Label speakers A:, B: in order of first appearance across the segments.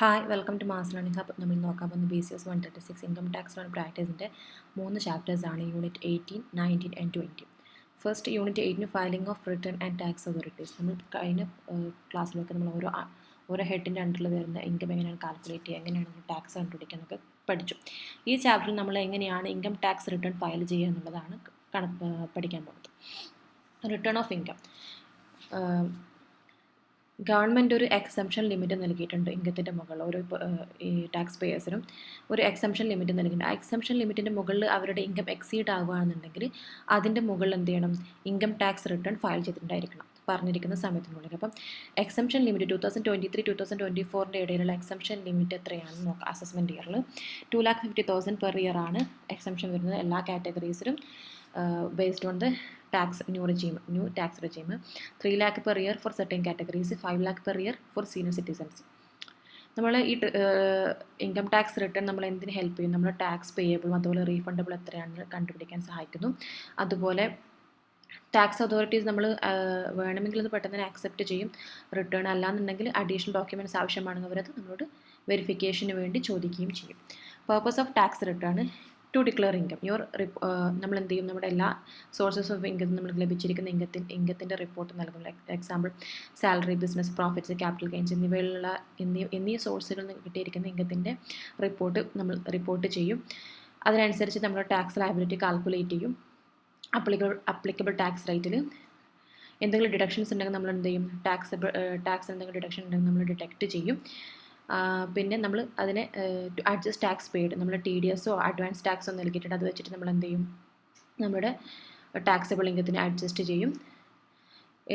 A: Hi welcome to mass learning hub. നമ്മൾ നോക്കാൻ പോകുന്ന BCS 136 ഇൻകം ടാക്സ് ലോൺ പ്രാക്ടീസിൻ്റെ 3 ചാപ്റ്റേഴ്സാണ് unit 18, 19 and 20. First unit 8 filing of return and tax authorities. നമ്മൾ കഴിഞ്ഞ ക്ലാസ്സിലൊക്കെ നമ്മൾ ഓരോ ഹെഡിൻ്റെ അണ്ടറിൽ വരുന്ന ഇൻകം എങ്ങനെയാണ് കാൽക്കുലേറ്റ് ചെയ്യുക, എങ്ങനെയാണ് നമ്മൾ ടാക്സ് കണ്ടുപിടിക്കുക എന്നൊക്കെ പഠിച്ചു. ഈ ചാപ്റ്ററിൽ നമ്മൾ എങ്ങനെയാണ് ഇൻകം ടാക്സ് റിട്ടേൺ ഫയൽ ചെയ്യുക എന്നുള്ളതാണ് പഠിക്കാൻ പോകുന്നത്. Return of income. ഗവൺമെൻറ് ഒരു എക്സംഷൻ ലിമിറ്റ് നൽകിയിട്ടുണ്ട്. ഇൻകത്തിൻ്റെ മുകളിൽ ഓരോ ഈ ടാക്സ് പേയേഴ്സിനും ഒരു എക്സംഷൻ ലിമിറ്റ് നൽകിയിട്ടുണ്ട്. ആ എക്സംഷൻ ലിമിറ്റിൻ്റെ മുകളിൽ അവരുടെ ഇൻകം എക്സീഡ് ആവുകയാണെന്നുണ്ടെങ്കിൽ അതിൻ്റെ മുകളിൽ എന്ത് ചെയ്യണം? ഇൻകം ടാക്സ് റിട്ടേൺ ഫയൽ ചെയ്തിട്ടുണ്ടായിരിക്കണം പറഞ്ഞിരിക്കുന്ന സമയത്തിനുള്ളിൽ. അപ്പം എക്സംഷൻ ലിമിറ്റ് 2023-2024 ഇടയിലുള്ള എക്സംഷൻ ലിമിറ്റ് എത്രയാണെന്ന് നോക്കാം. അസസ്മെൻറ്റ് ഇയറിൽ 2,50,000 പെർ ഇയർ ആണ് എക്സംഷൻ വരുന്നത് എല്ലാ കാറ്റഗറീസിലും based on the new tax regime. 3 lakh per year for certain categories, 5 lakh per year for senior citizens. നമ്മൾ ഈ ഇൻകം ടാക്സ് റിട്ടേൺ നമ്മൾ എന്തിന് ഹെൽപ്പ് ചെയ്യും? നമ്മൾ ടാക്സ് പേയബിളും അതുപോലെ റീഫണ്ടബിൾ എത്രയാണെന്ന് കണ്ടുപിടിക്കാൻ സഹായിക്കുന്നു. അതുപോലെ ടാക്സ് അതോറിറ്റീസ് നമ്മൾ വേണമെങ്കിൽ അത് പെട്ടെന്ന് തന്നെ ആക്സെപ്റ്റ് ചെയ്യും. റിട്ടേൺ അല്ലാന്നുണ്ടെങ്കിൽ അഡീഷണൽ ഡോക്യുമെൻറ്റ്സ് ആവശ്യമാണെങ്കിൽ അവരത് നമ്മളോട് വെരിഫിക്കേഷന് വേണ്ടി ചോദിക്കുകയും ചെയ്യും. Purpose of tax return to declare income. നമ്മൾ എന്ത് ചെയ്യും? നമ്മുടെ എല്ലാ സോഴ്സസ് ഓഫ് ഇൻകം നമുക്ക് ലഭിച്ചിരിക്കുന്ന ഇൻകത്തിൻ്റെ റിപ്പോർട്ട് നൽകും. Example salary, business profits, capital gains എന്നീ സോഴ്സുകളിൽ നിന്ന് കിട്ടിയിരിക്കുന്ന ഇൻകത്തിൻ്റെ റിപ്പോർട്ട് ചെയ്യും. അതിനനുസരിച്ച് നമ്മൾ ടാക്സ് ലയബിലിറ്റി കാൽക്കുലേറ്റ് ചെയ്യും. അപ്ലിക്കബിൾ ടാക്സ് റേറ്റിൽ എന്തെങ്കിലും ഡിഡക്ഷൻസ് ഉണ്ടെങ്കിൽ നമ്മൾ എന്ത് ചെയ്യും? ടാക്സ് എന്തെങ്കിലും ഡിഡക്ഷൻ ഉണ്ടെങ്കിൽ നമ്മൾ ഡിറ്റക്റ്റ് ചെയ്യും. പിന്നെ നമ്മൾ അതിനെ അഡ്ജസ്റ്റ് ടാക്സ് പെയ്ഡ്, നമ്മൾ TDSO അഡ്വാൻസ് ടാക്സോ നൽകിയിട്ടുണ്ട്. അത് വെച്ചിട്ട് നമ്മൾ എന്ത് ചെയ്യും? നമ്മുടെ ടാക്സബിൾ ഇൻകത്തിനെ അഡ്ജസ്റ്റ് ചെയ്യും.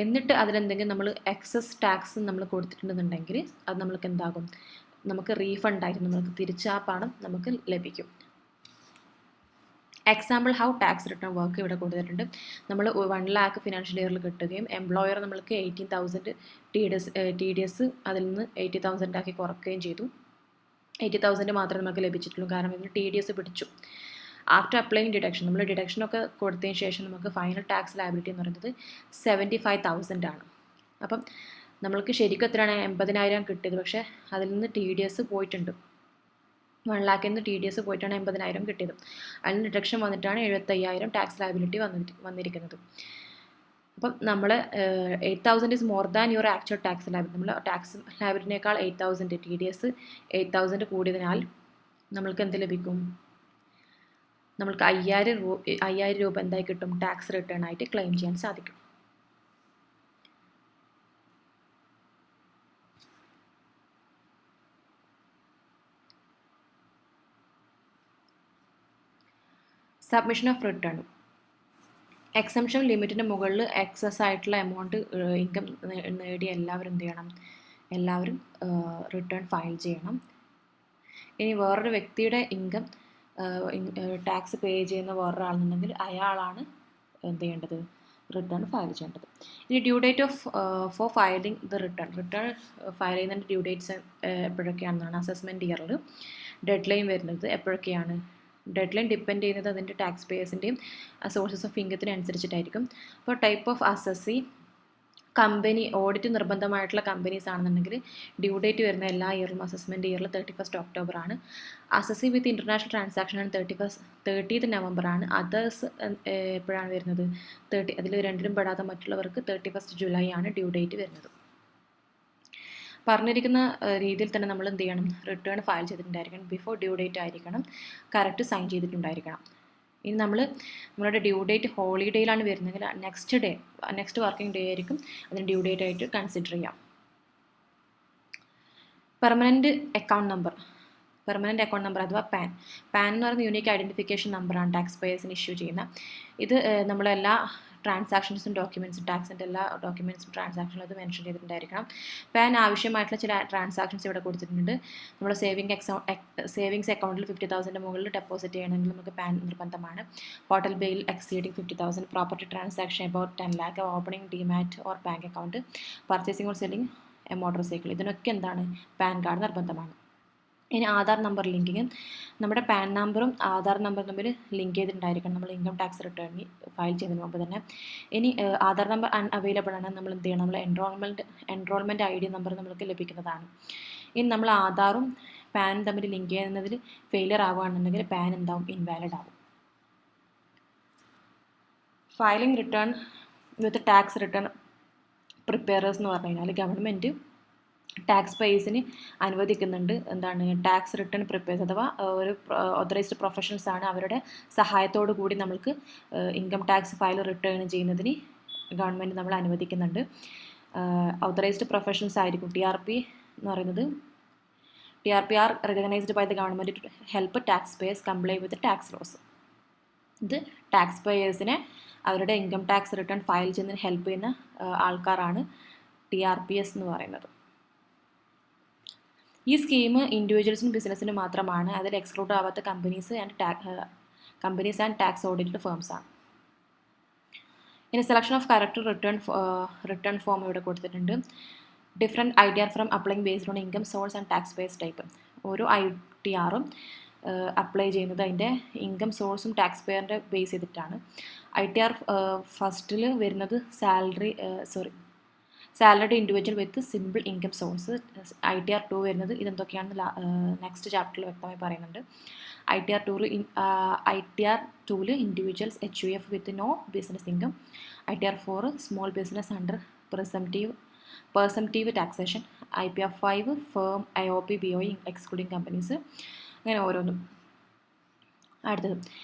A: എന്നിട്ട് അതിലെന്തെങ്കിലും നമ്മൾ എക്സസ് ടാക്സ് നമ്മൾ കൊടുത്തിട്ടുണ്ടെന്നുണ്ടെങ്കിൽ അത് നമ്മൾക്ക് എന്താകും? നമുക്ക് റീഫണ്ടായിട്ട് നമുക്ക് തിരിച്ച് ആ പണം നമുക്ക് ലഭിക്കും. Example how tax return work ഇവിടെ കൊടുത്തിട്ടുണ്ട്. നമ്മൾ 1 lakh ഫിനാൻഷ്യൽ ഇയറിൽ കിട്ടുകയും എംപ്ലോയർ നമ്മൾക്ക് 18,000 TDS അതിൽ നിന്ന് 80,000 ആക്കി കുറയ്ക്കുകയും ചെയ്തു. 80,000 മാത്രമേ നമുക്ക് ലഭിച്ചിട്ടുള്ളൂ, കാരണം ഇതിന് TDS പിടിച്ചു. ആഫ്റ്റർ അപ്ലൈയിങ് ഡിഡക്ഷൻ, നമ്മൾ ഡിഡക്ഷനൊക്കെ കൊടുത്തതിന് ശേഷം നമുക്ക് ഫൈനൽ ടാക്സ് ലയബിലിറ്റി എന്ന് പറയുന്നത് 75,000 ആണ്. അപ്പം നമ്മൾക്ക് ശരിക്കും എത്രയാണ്? 80,000 കിട്ടിയത്. പക്ഷേ അതിൽ നിന്ന് TDS പോയിട്ടുണ്ട്. 1 lakh TDS പോയിട്ടാണ് 80,000 കിട്ടിയത്. അതിന് ഡിഡക്ഷൻ വന്നിട്ടാണ് 75,000 ടാക്സ് ലയബിലിറ്റി വന്നിരിക്കുന്നത്. അപ്പം നമ്മൾ 8,000 is more than your actual tax liability. നമ്മൾ ടാക്സ് ലയബിലിറ്റിനേക്കാൾ 8,000 TDS 8,000 കൂടിയതിനാൽ നമ്മൾക്ക് എന്ത് ലഭിക്കും? നമ്മൾക്ക് 5,000 രൂപ എന്തായി കിട്ടും? ടാക്സ് റിട്ടേൺ ആയിട്ട് ക്ലെയിം ചെയ്യാൻ സാധിക്കും. Submission of return. എക്സംഷൻ ലിമിറ്റിൻ്റെ മുകളിൽ എക്സസ് ആയിട്ടുള്ള എമൗണ്ട് ഇൻകം നേടിയ എല്ലാവരും എന്ത് ചെയ്യണം? എല്ലാവരും റിട്ടേൺ ഫയൽ ചെയ്യണം. ഇനി വേറൊരു വ്യക്തിയുടെ ഇൻകം ടാക്സ് പേ ചെയ്യുന്ന വേറൊരാളെന്നുണ്ടെങ്കിൽ അയാളാണ് എന്ത് ചെയ്യേണ്ടത്? റിട്ടേൺ ഫയൽ ചെയ്യേണ്ടത്. ഇനി due date for filing the return file ചെയ്യുന്നതിൻ്റെ ഡ്യൂ ഡേറ്റ്സ് എപ്പോഴൊക്കെയാണെന്നാണ്. അസസ്മെൻറ്റ് ഇയറിൽ ഡെഡ് ലൈൻ വരുന്നത് എപ്പോഴൊക്കെയാണ്? ഡെഡ് ലൈൻ ഡിപ്പെൻഡ് ചെയ്യുന്നത് അതിൻ്റെ ടാക്സ് പേയേഴ്സിൻ്റെയും സോഴ്സസ് ഓഫ് ഇൻകത്തിനനുസരിച്ചിട്ടായിരിക്കും. അപ്പോൾ type of assessee, company audit നിർബന്ധമായിട്ടുള്ള കമ്പനീസ് ആണെന്നുണ്ടെങ്കിൽ ഡ്യൂ ഡേറ്റ് വരുന്ന എല്ലാ ഇയറിലും അസസ്മെൻറ്റ് ഇയറിൽ 31st October ആണ്. അസസി വിത്ത് ഇൻ്റർനാഷണൽ ട്രാൻസാക്ഷൻ ആണ് 30th November ആണ്. അതേഴ്സ് എപ്പോഴാണ് വരുന്നത്? അതിൽ രണ്ടിലും പെടാത്ത മറ്റുള്ളവർക്ക് 31st July ആണ് ഡ്യൂ ഡേറ്റ് വരുന്നത്. പറഞ്ഞിരിക്കുന്ന രീതിയിൽ തന്നെ നമ്മൾ എന്ത് ചെയ്യണം? റിട്ടേൺ ഫയൽ ചെയ്തിട്ടുണ്ടായിരിക്കണം. ബിഫോർ ഡ്യൂ ഡേറ്റ് ആയിരിക്കണം. കറക്റ്റ് സൈൻ ചെയ്തിട്ടുണ്ടായിരിക്കണം. ഇനി നമ്മളുടെ ഡ്യൂ ഡേറ്റ് ഹോളിഡേയിലാണ് വരുന്നതെങ്കിൽ നെക്സ്റ്റ് വർക്കിംഗ് ഡേ ആയിരിക്കും അതിന് ഡ്യൂ ഡേറ്റ് ആയിട്ട് കൺസിഡർ ചെയ്യാം. പെർമനൻറ്റ് അക്കൗണ്ട് നമ്പർ അഥവാ പാൻ എന്ന് പറയുന്ന യൂണിക് ഐഡൻറ്റിഫിക്കേഷൻ നമ്പറാണ് ടാക്സ് പേയേഴ്സിന് ഇഷ്യൂ ചെയ്യുന്ന. ഇത് നമ്മളെല്ലാ ട്രാൻസാക്ഷൻസും ടാക്സിൻ്റെ എല്ലാ ഡോക്യുമെൻറ്റ്സും ട്രാൻസാക്ഷനും അത് മെൻഷൻ ചെയ്തിട്ടുണ്ടായിരിക്കണം. പാൻ ആവശ്യമായിട്ടുള്ള ചില ട്രാൻസാക്ഷൻസ് ഇവിടെ കൊടുത്തിട്ടുണ്ട്. നമ്മൾ സേവിങ്സ് അക്കൗണ്ടിൽ 50,000 മുകളിൽ ഡെപ്പോസിറ്റ് ചെയ്യണമെങ്കിൽ നമുക്ക് പാൻ നിർബന്ധമാണ്. Hotel bill exceeding 50,000, property transaction about 10 lakh, opening demat or bank account, purchasing or selling A motor cycle, ഇതിനൊക്കെ എന്താണ്? പാൻ കാർഡ് നിർബന്ധമാണ്. ഇനി ആധാർ നമ്പർ ലിങ്കിങ്. നമ്മുടെ പാൻ നമ്പറും ആധാർ നമ്പറും തമ്മിൽ ലിങ്ക് ചെയ്തിട്ടുണ്ടായിരിക്കണം നമ്മൾ ഇൻകം ടാക്സ് റിട്ടേൺ ഫയൽ ചെയ്യുന്നതിന് മുമ്പ് തന്നെ. ഇനി ആധാർ നമ്പർ അവൈലബിൾ ആണ് നമ്മൾ എന്ത് ചെയ്യണം? നമ്മൾ എൻറോൾമെൻറ്റ് ID നമ്പർ നമ്മൾക്ക് ലഭിക്കുന്നതാണ്. ഇനി നമ്മൾ ആധാറും പാനും തമ്മിൽ ലിങ്ക് ചെയ്യുന്നതിൽ ഫെയിലിയർ ആവുകയാണെന്നുണ്ടെങ്കിൽ പാൻ എന്താവും, ഇൻവാലിഡ് ആവും. Filing return with tax return preparers എന്ന് പറഞ്ഞു കഴിഞ്ഞാൽ ഗവൺമെൻറ് ടാക്സ് പേയേഴ്സിന് അനുവദിക്കുന്നുണ്ട്. എന്താണ്, ടാക്സ് റിട്ടേൺ പ്രിപ്പയർസ് അഥവാ ഒരു ഓതറൈസ്ഡ് പ്രൊഫഷണൽസ് ആണ്. അവരുടെ സഹായത്തോടു കൂടി നമ്മൾക്ക് ഇൻകം ടാക്സ് ഫയൽ റിട്ടേൺ ചെയ്യുന്നതിന് ഗവൺമെൻറ് നമ്മൾ അനുവദിക്കുന്നുണ്ട്. ഓതറൈസ്ഡ് പ്രൊഫഷണൽസ് ആയിരിക്കും. TRP എന്ന് പറയുന്നത് TRP are recognised by the government to help tax payers comply with tax laws. ഇത് ടാക്സ് പേയേഴ്സിനെ അവരുടെ ഇൻകം ടാക്സ് റിട്ടേൺ ഫയൽ ചെയ്യുന്നതിന് ഹെൽപ്പ് ചെയ്യുന്ന ആൾക്കാരാണ് TRPS എന്ന് പറയുന്നത്. ഈ സ്കീം ഇൻഡിവിജ്വൽസിനും ബിസിനസ്സിനും മാത്രമാണ്. അതിൽ എക്സ്ക്ലൂഡ് ആവാത്ത companies and tax audited firms ആണ്. ഇനി selection of correct return form ഇവിടെ കൊടുത്തിട്ടുണ്ട്. Different ITR from applying based on income source and tax pace type. ഓരോ ITRും അപ്ലൈ ചെയ്യുന്നത് അതിൻ്റെ ഇൻകം സോഴ്സും ടാക്സ് പെയറിൻ്റെ ബേസ് ചെയ്തിട്ടാണ്. ITR ഫസ്റ്റിൽ വരുന്നത് സാലറിഡ് ഇൻഡിവിജ്വൽ വിത്ത് സിമ്പിൾ ഇൻകം സോഴ്സ്. ITR 2 വരുന്നത് ഇതെന്തൊക്കെയാണെന്ന് നെക്സ്റ്റ് ചാപ്റ്ററിൽ വ്യക്തമായി പറയുന്നുണ്ട്. ITR 2 individuals HUF with no business income. ITR 4 small business under perceptive taxation. IPR 5 firm IOP BOE excluding companies. അങ്ങനെ ഓരോന്നും. അടുത്തത്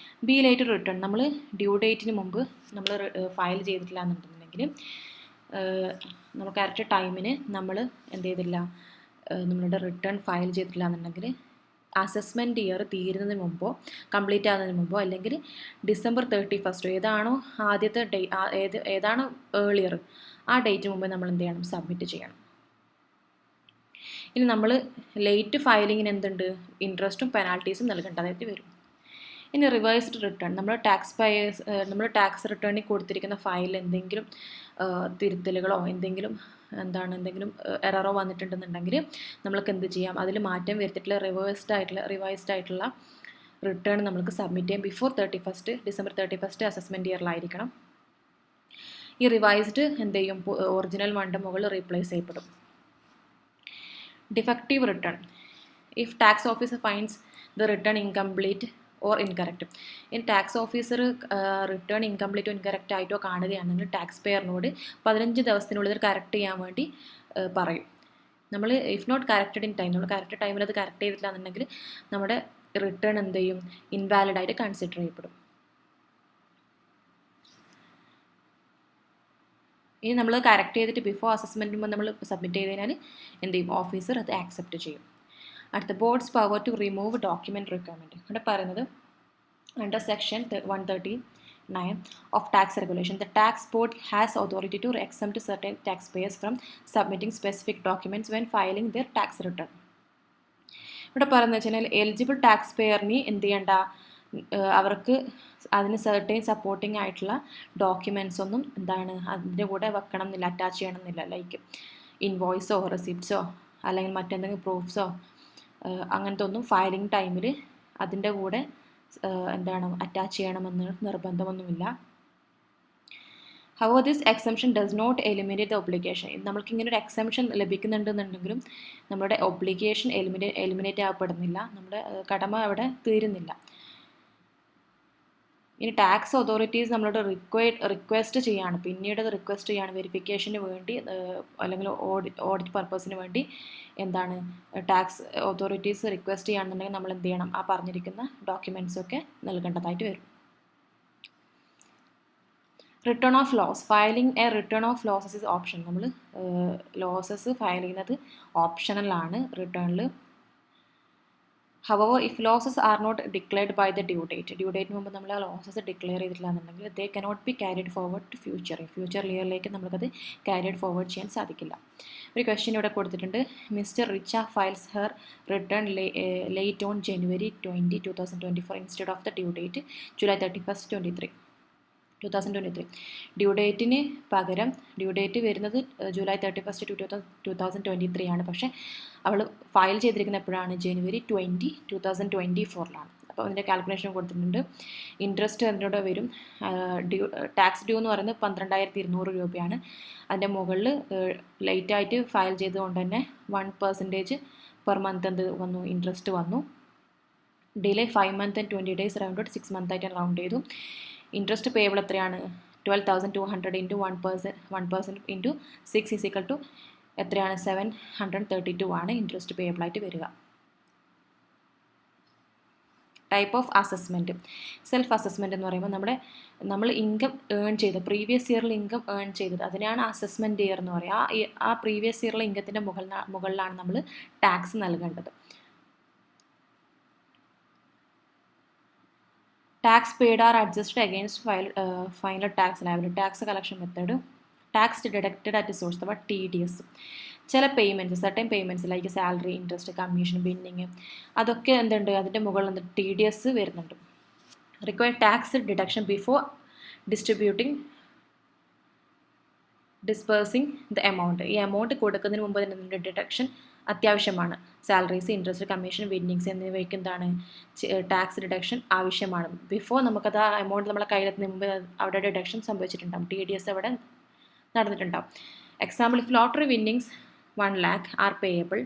A: ബി ലേറ്റ് റിട്ടേൺ. നമ്മൾ ഡ്യൂ ഡേറ്റിന് മുമ്പ് നമ്മൾ ഫയൽ ചെയ്തിട്ടില്ല എന്നുണ്ടെന്നുണ്ടെങ്കിൽ നമ്മൾ കറക്റ്റ് ടൈമിന് നമ്മൾ എന്ത് ചെയ്തില്ല, നമ്മളുടെ റിട്ടേൺ ഫയൽ ചെയ്തിട്ടില്ല എന്നുണ്ടെങ്കിൽ അസസ്മെൻറ്റ് ഇയർ തീരുന്നതിന് മുമ്പോ കംപ്ലീറ്റ് ആകുന്നതിന് മുമ്പോ അല്ലെങ്കിൽ December 31 ഏതാണോ ആദ്യത്തെ ഏതാണോ ഏർലിയർ ആ ഡേറ്റ് മുമ്പ് നമ്മൾ എന്ത് ചെയ്യണം, സബ്മിറ്റ് ചെയ്യണം. ഇനി നമ്മൾ ലേറ്റ് ഫയലിങ്ങിന് എന്തുണ്ട്, ഇൻട്രസ്റ്റും പെനാൽറ്റീസും നൽകേണ്ടതായിട്ട് വരും. ഇനി റിവേഴ്സ്ഡ് റിട്ടേൺ. നമ്മൾ ടാക്സ് റിട്ടേണിൽ കൊടുത്തിരിക്കുന്ന ഫയലിൽ എന്തെങ്കിലും തിരുത്തലുകളോ എന്തെങ്കിലും എററോ വന്നിട്ടുണ്ടെന്നുണ്ടെങ്കിൽ നമ്മൾക്ക് എന്ത് ചെയ്യാം, അതിൽ മാറ്റം വരുത്തിയിട്ടുള്ള റിവൈസ്ഡ് ആയിട്ടുള്ള റിട്ടേൺ നമ്മൾക്ക് സബ്മിറ്റ് ചെയ്യാം ബിഫോർ December 31 അസസ്മെൻറ്റ് ഇയറിലായിരിക്കണം. ഈ റിവൈസ്ഡ് എന്ത് ചെയ്യും, ഒറിജിനൽ വണ്ടെ മുകളിൽ റീപ്ലേസ് ചെയ്യപ്പെടും. Defective return. If tax officer finds the return incomplete or incorrect. ഇനി ടാക്സ് ഓഫീസർ റിട്ടേൺ ഇൻകംപ്ലീറ്റോ ഇൻകറക്റ്റ് ആയിട്ടോ കാണുകയാണെങ്കിൽ ടാക്സ് പെയറിനോട് 15 ദിവസത്തിനുള്ളിൽ കറക്റ്റ് ചെയ്യാൻ വേണ്ടി പറയും. നമ്മൾ if not corrected in time, നമ്മൾ കറക്റ്റ് ടൈമിൽ അത് കറക്റ്റ് ചെയ്തിട്ടില്ല എന്നുണ്ടെങ്കിൽ നമ്മുടെ റിട്ടേൺ എന്ത് ചെയ്യും, ഇൻവാലിഡ് ആയിട്ട് കൺസിഡർ ചെയ്യപ്പെടും. ഇനി നമ്മൾ കറക്റ്റ് ചെയ്തിട്ട് ബിഫോർ അസസ്മെൻറ്റ് മുമ്പ് നമ്മൾ സബ്മിറ്റ് ചെയ്ത് കഴിഞ്ഞാൽ എന്ത് ചെയ്യും, ഓഫീസർ അത് ആക്സെപ്റ്റ് ചെയ്യും. അടുത്ത boards power to remove document requirement. ഇവിടെ പറയുന്നത് under section 139 of tax regulation the tax board has authority to exempt certain taxpayers from submitting specific documents when filing their tax return. ഇവിടെ പറയുന്നത് വെച്ചാൽ eligible tax പെയറിന് എന്ത് ചെയ്യേണ്ട, അവർക്ക് അതിന് certain supporting ആയിട്ടുള്ള ഡോക്യുമെൻറ്റ്സ് ഒന്നും അതിൻ്റെ കൂടെ വെക്കണം എന്നില്ല, അറ്റാച്ച് ചെയ്യണം എന്നില്ല. ലൈക്ക് ഇൻവോയ്സോ റെസിപ്റ്റ്സോ അല്ലെങ്കിൽ മറ്റെന്തെങ്കിലും പ്രൂഫ്സോ അങ്ങനത്തെ ഒന്നും ഫയലിംഗ് ടൈമിൽ അതിൻ്റെ കൂടെ അറ്റാച്ച് ചെയ്യണമെന്ന് നിർബന്ധമൊന്നുമില്ല. How this exemption does not eliminate the obligation. നമ്മൾക്കിങ്ങനെ ഒരു എക്സംഷൻ ലഭിക്കുന്നുണ്ടെന്നുണ്ടെങ്കിലും നമ്മുടെ ഒബ്ലിഗേഷൻ എലിമിനേറ്റ് ആകപ്പെടുന്നില്ല, നമ്മുടെ കടമ അവിടെ തീരുന്നില്ല. ഇനി ടാക്സ് അതോറിറ്റീസ് നമ്മളോട് റിക്വസ്റ്റ് ചെയ്യാണ്, പിന്നീട് അത് റിക്വസ്റ്റ് ചെയ്യാണ് വെരിഫിക്കേഷന് വേണ്ടി അല്ലെങ്കിൽ ഓഡിറ്റ് പർപ്പസിന് വേണ്ടി ടാക്സ് അതോറിറ്റീസ് റിക്വസ്റ്റ് ചെയ്യുകയാണെന്നുണ്ടെങ്കിൽ നമ്മൾ എന്ത് ചെയ്യണം, ആ പറഞ്ഞിരിക്കുന്ന ഡോക്യുമെൻറ്റ്സൊക്കെ നൽകേണ്ടതായിട്ട് വരും. Return of loss. Filing a return of losses is option. നമ്മൾ ലോസസ് ഫയൽ ചെയ്യുന്നത് ഓപ്ഷണലാണ് റിട്ടേണിൽ. However, if losses are not declared by the due date മുമ്പ് നമ്മൾ ആ ലോസസ് ഡിക്ലെയർ ചെയ്തിട്ടില്ല എന്നുണ്ടെങ്കിൽ they cannot be carried forward to future ഇയറിലേക്ക് നമുക്കത് ക്യാരിഡ് ഫോർവേഡ് ചെയ്യാൻ സാധിക്കില്ല. ഒരു ക്വസ്റ്റ്യൻ ഇവിടെ കൊടുത്തിട്ടുണ്ട്. Mister Richa files her return late on January 20, 2024 instead of the due date July 31, 2023. Due ഡേറ്റിന് പകരം ഡ്യൂ ഡേറ്റ് വരുന്നത് July 31, 2023 ആണ്. പക്ഷേ അവൾ ഫയൽ ചെയ്തിരിക്കുന്ന എപ്പോഴാണ്, January 20, 2024 അപ്പോൾ അതിൻ്റെ കാൽക്കുലേഷൻ കൊടുത്തിട്ടുണ്ട്. ഇൻട്രസ്റ്റ് അതിൻ്റെ വരും. ടാക്സ് ഡ്യൂ എന്ന് പറയുന്നത് 12,200 രൂപയാണ്. അതിൻ്റെ മുകളിൽ ലേറ്റായിട്ട് ഫയൽ ചെയ്തുകൊണ്ട് തന്നെ 1% പെർ മന്ത് എന്ത് വന്നു, ഇൻട്രസ്റ്റ് വന്നു. Delay 5 months and 20 days round 6 month ആയിട്ട് റൗണ്ട് ചെയ്തു. ഇൻട്രസ്റ്റ് പേയബിൾ എത്രയാണ്, 12,200 into 1% into 6 is equal to എത്രയാണ്, 732 ആണ് ഇൻട്രസ്റ്റ് പേയബിൾ ആയിട്ട് വരിക. Type of assessment. Self assessment എന്ന് പറയുമ്പോൾ നമ്മൾ ഇൻകം ഏൺ ചെയ്ത് പ്രീവിയസ് ഇയറിൽ ഇൻകം ഏൺ ചെയ്തത് അതിനെയാണ് അസസ്മെൻറ്റ് ഇയർ എന്ന് പറയുക. ആ പ്രീവിയസ് ഇയറിലെ ഇൻകത്തിൻ്റെ മുകളിലാണ് നമ്മൾ ടാക്സ് നൽകേണ്ടത്. Tax paid are adjusted against final tax liability. Tax collection method. Tax deducted at source അഥവാ TDS. ചില payments, certain payments like salary, interest, commission, billing, അതൊക്കെ എന്തുണ്ട്, അതിൻ്റെ മുകളിൽ TDS വരുന്നുണ്ട്. Require tax deduction before disbursing the amount. ഈ amount കൊടുക്കുന്നതിന് മുമ്പ് തന്നെ ഡിഡക്ഷൻ അത്യാവശ്യമാണ്. സാലറീസ്, ഇൻട്രസ്റ്റ്, കമ്മീഷൻ, ബില്ലിങ്സ് എന്നിവയ്ക്ക് എന്താണ് ടാക്സ് ഡിഡക്ഷൻ ആവശ്യമാണ്. ബിഫോർ നമുക്കത് ആ എമൗണ്ട് നമ്മളെ കയ്യിലെത്തുന്നതിന് മുമ്പ് അവിടെ ഡിഡക്ഷൻ സംഭവിച്ചിട്ടുണ്ടാകും, TDS അവിടെ നടന്നിട്ടുണ്ടാകും. Example, if lottery winnings 1 lakh are payable.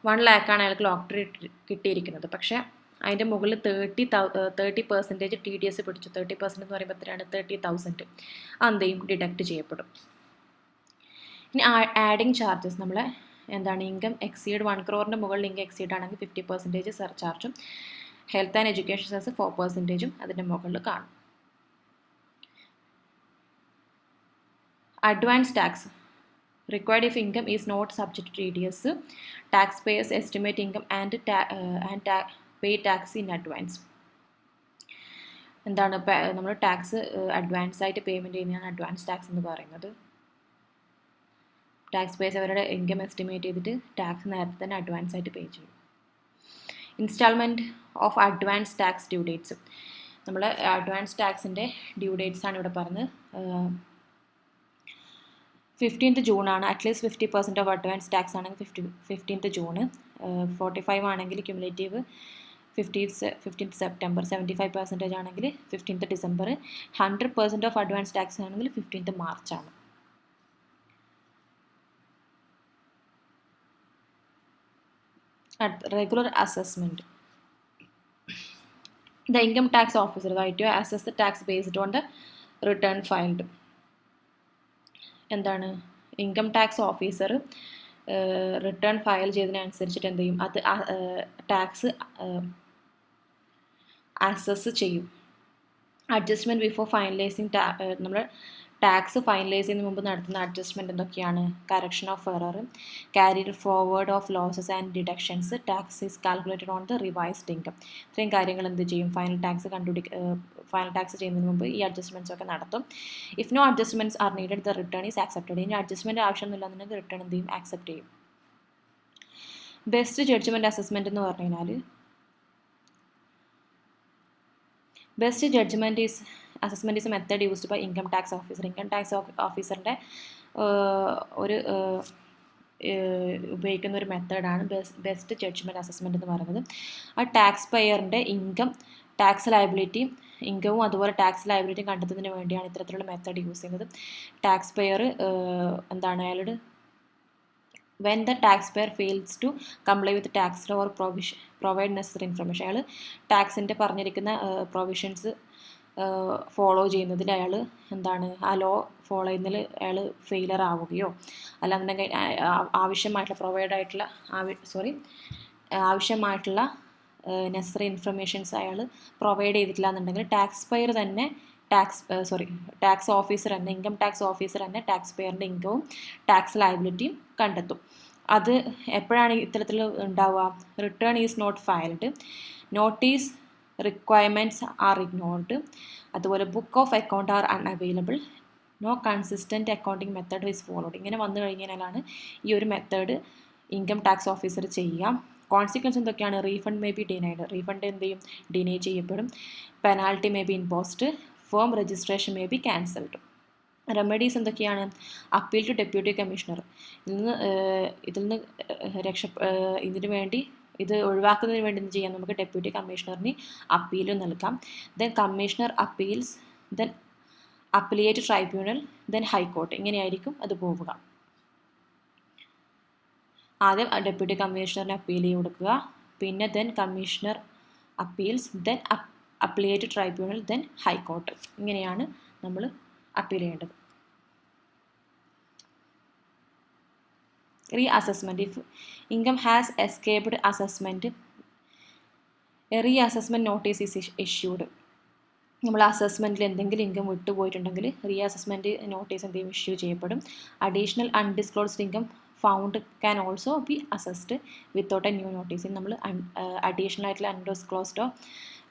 A: 1 lakh ആണ് അയാൾക്ക് ലോട്ടറി കിട്ടിയിരിക്കുന്നത്. പക്ഷേ അതിൻ്റെ മുകളിൽ 30% TDS പിടിച്ചു. 30% എന്ന് പറയുമ്പോൾ എത്രയാണ്, 30,000. എന്ത് ചെയ്യും, ഡിഡക്റ്റ് ചെയ്യപ്പെടും. ഇനി ആഡിങ് ചാർജസ്. നമ്മളെ എന്താണ്, ഇൻകം എക്സീഡ് 1 crore മുകളിൽ ഇൻകം എക്സീഡ് ആണെങ്കിൽ 50% സർചാർജും ഹെൽത്ത് ആൻഡ് എഡ്യൂക്കേഷൻ സെസ് 4% അതിൻ്റെ മുകളിൽ കാണും. Advance tax required if income is not subject to TDS. Taxpayers estimate income and pay tax in advance. എന്താണ് നമ്മൾ ടാക്സ് അഡ്വാൻസ് ആയിട്ട് പേയ്മെൻറ്റ് ചെയ്യുന്നതാണ് അഡ്വാൻസ് ടാക്സ് എന്ന് പറയുന്നത്. ടാക്സ് പേയേഴ്സ് അവരുടെ ഇൻകം എസ്റ്റിമേറ്റ് ചെയ്തിട്ട് ടാക്സ് നേരത്തെ തന്നെ അഡ്വാൻസ് ആയിട്ട് പേ ചെയ്യും. Instalment of advance tax due dates. നമ്മൾ അഡ്വാൻസ് ടാക്സിൻ്റെ ഡ്യൂ ഡേറ്റ്സ് ആണ് ഇവിടെ പറഞ്ഞത്. 15th June ആണ്. അറ്റ്ലീസ്റ്റ് 50% ഓഫ് അഡ്വാൻസ് ടാക്സ് ആണെങ്കിൽ 15th June. 45 ആണെങ്കിൽ ക്യുമുലേറ്റീവ് 15th September. 75% ആണെങ്കിൽ 15th December. 100% of advance tax ആണെങ്കിൽ 15th March ആണ്. Regular assessment. The income tax officer right to assess the tax based on the return filed. എന്താണ്, income tax officer return file ചെയ്തതിനനുസരിച്ചിട്ട് എന്ത് ചെയ്യും, അത് tax assess ചെയ്യും. Adjustment before finalising. നമ്മൾ tax finalise ചെയ്യുന്നതിന് മുമ്പ് നടത്തുന്ന അഡ്ജസ്റ്റ്മെൻറ്റ് എന്തൊക്കെയാണ്, correction of error, carried forward of losses and deductions, tax is calculated on the revised income. ഇത്രയും കാര്യങ്ങൾ എന്ത് ചെയ്യും, ഫൈനൽ ടാക്സ് ചെയ്യുന്നതിന് മുമ്പ് ഈ അഡ്ജസ്റ്റ്മെൻറ്റ്സ് ഒക്കെ നടത്തും. If no adjustments are needed the return is accepted. ഇനി അഡ്ജസ്റ്റ്മെൻറ്റ് ആവശ്യമൊന്നുമില്ലെന്നുണ്ടെങ്കിൽ റിട്ടേൺ എന്ത് ചെയ്യും, ആക്സെപ്റ്റ് ചെയ്യും. ബെസ്റ്റ് ജഡ്ജ്മെൻറ്റ് അസസ്മെൻറ്റ് എന്ന് പറഞ്ഞു കഴിഞ്ഞാൽ, best judgement is assessment is a method used by income tax officer. Income tax ഓഫീസറിൻ്റെ ഒരു ഉപയോഗിക്കുന്ന ഒരു മെത്തേഡാണ് ബെസ്റ്റ് ജഡ്ജ്മെൻറ്റ് അസസ്മെൻറ്റ് എന്ന് പറയുന്നത്. ആ ടാക്സ് പെയറിൻ്റെ ടാക്സ് ലയബിലിറ്റിയും ഇൻകവും അതുപോലെ ടാക്സ് ലയബിലിറ്റിയും കണ്ടെത്തുന്നതിന് വേണ്ടിയാണ് ഇത്തരത്തിലുള്ള മെത്തേഡ് യൂസ് ചെയ്യുന്നത്. ടാക്സ് പെയർ എന്താണ്, അയാളുടെ when the taxpayer fails to comply with tax law or provide necessary information. അയാൾ ടാക്സിൻ്റെ പറഞ്ഞിരിക്കുന്ന പ്രൊവിഷൻസ് ഫോളോ ചെയ്യുന്നതിൽ അയാൾ എന്താണ്, ആ ലോ ഫോളോ ചെയ്യുന്നതിൽ അയാൾ ഫെയിലർ ആവുകയോ അല്ലാന്നുണ്ടെങ്കിൽ ആവശ്യമായിട്ടുള്ള നെസസറി ഇൻഫർമേഷൻസ് അയാൾ പ്രൊവൈഡ് ചെയ്തിട്ടില്ല എന്നുണ്ടെങ്കിൽ ടാക്സ് ഓഫീസർ തന്നെ, ഇൻകം ടാക്സ് ഓഫീസർ തന്നെ ടാക്സ് പെയറിൻ്റെ ഇൻകവും ടാക്സ് ലയബിലിറ്റിയും കണ്ടെത്തും. അത് എപ്പോഴാണ് ഇത്തരത്തിൽ ഉണ്ടാവുക, return is not filed, notice requirements are ignored, അതുപോലെ book of account are unavailable, no consistent accounting method is followed. ഇങ്ങനെ വന്നു കഴിഞ്ഞാലാണ് ഈ ഒരു മെത്തേഡ് ഇൻകം ടാക്സ് ഓഫീസർ ചെയ്യുക. കോൺസിക്വൻസ് എന്തൊക്കെയാണ്, refund may be denied, refund എന്ത് ചെയ്യും, ഡിനൈ ചെയ്യപ്പെടും. Penalty may be imposed, firm registration may B cancelled. Remedies എന്തൊക്കെയാണ്, അപ്പീൽ ടു ഡെപ്യൂട്ടി കമ്മീഷണർ. ഇതിന് വേണ്ടി ഇത് ഒഴിവാക്കുന്നതിന് വേണ്ടി എന്ത് ചെയ്യാം, നമുക്ക് ഡെപ്യൂട്ടി കമ്മീഷണറിന് അപ്പീൽ നൽകാം. Then commissioner appeals, then appellate tribunal, then high court. ഇങ്ങനെയായിരിക്കും അത് പോവുക. ആദ്യം ഡെപ്യൂട്ടി കമ്മീഷണറിന് അപ്പീൽ കൊടുക്കുക, പിന്നെ then commissioner appeals, then appellate tribunal, then high court. ഇങ്ങനെയാണ് നമ്മൾ അപ്പീൽ ചെയ്യേണ്ടത്. Reassessment. If income has escaped assessment, reassessment notice is issued. നമ്മൾ അസസ്മെൻറ്റിൽ എന്തെങ്കിലും ഇൻകം വിട്ടുപോയിട്ടുണ്ടെങ്കിൽ റീഅസസ്മെൻറ്റ് നോട്ടീസ് എന്തെങ്കിലും ഇഷ്യൂ ചെയ്യപ്പെടും. Additional undisclosed income found can also be assessed without A new notice. നമ്മൾ അഡീഷണൽ ആയിട്ടുള്ള അൺഡിസ്ക്ലോസ്ഡോ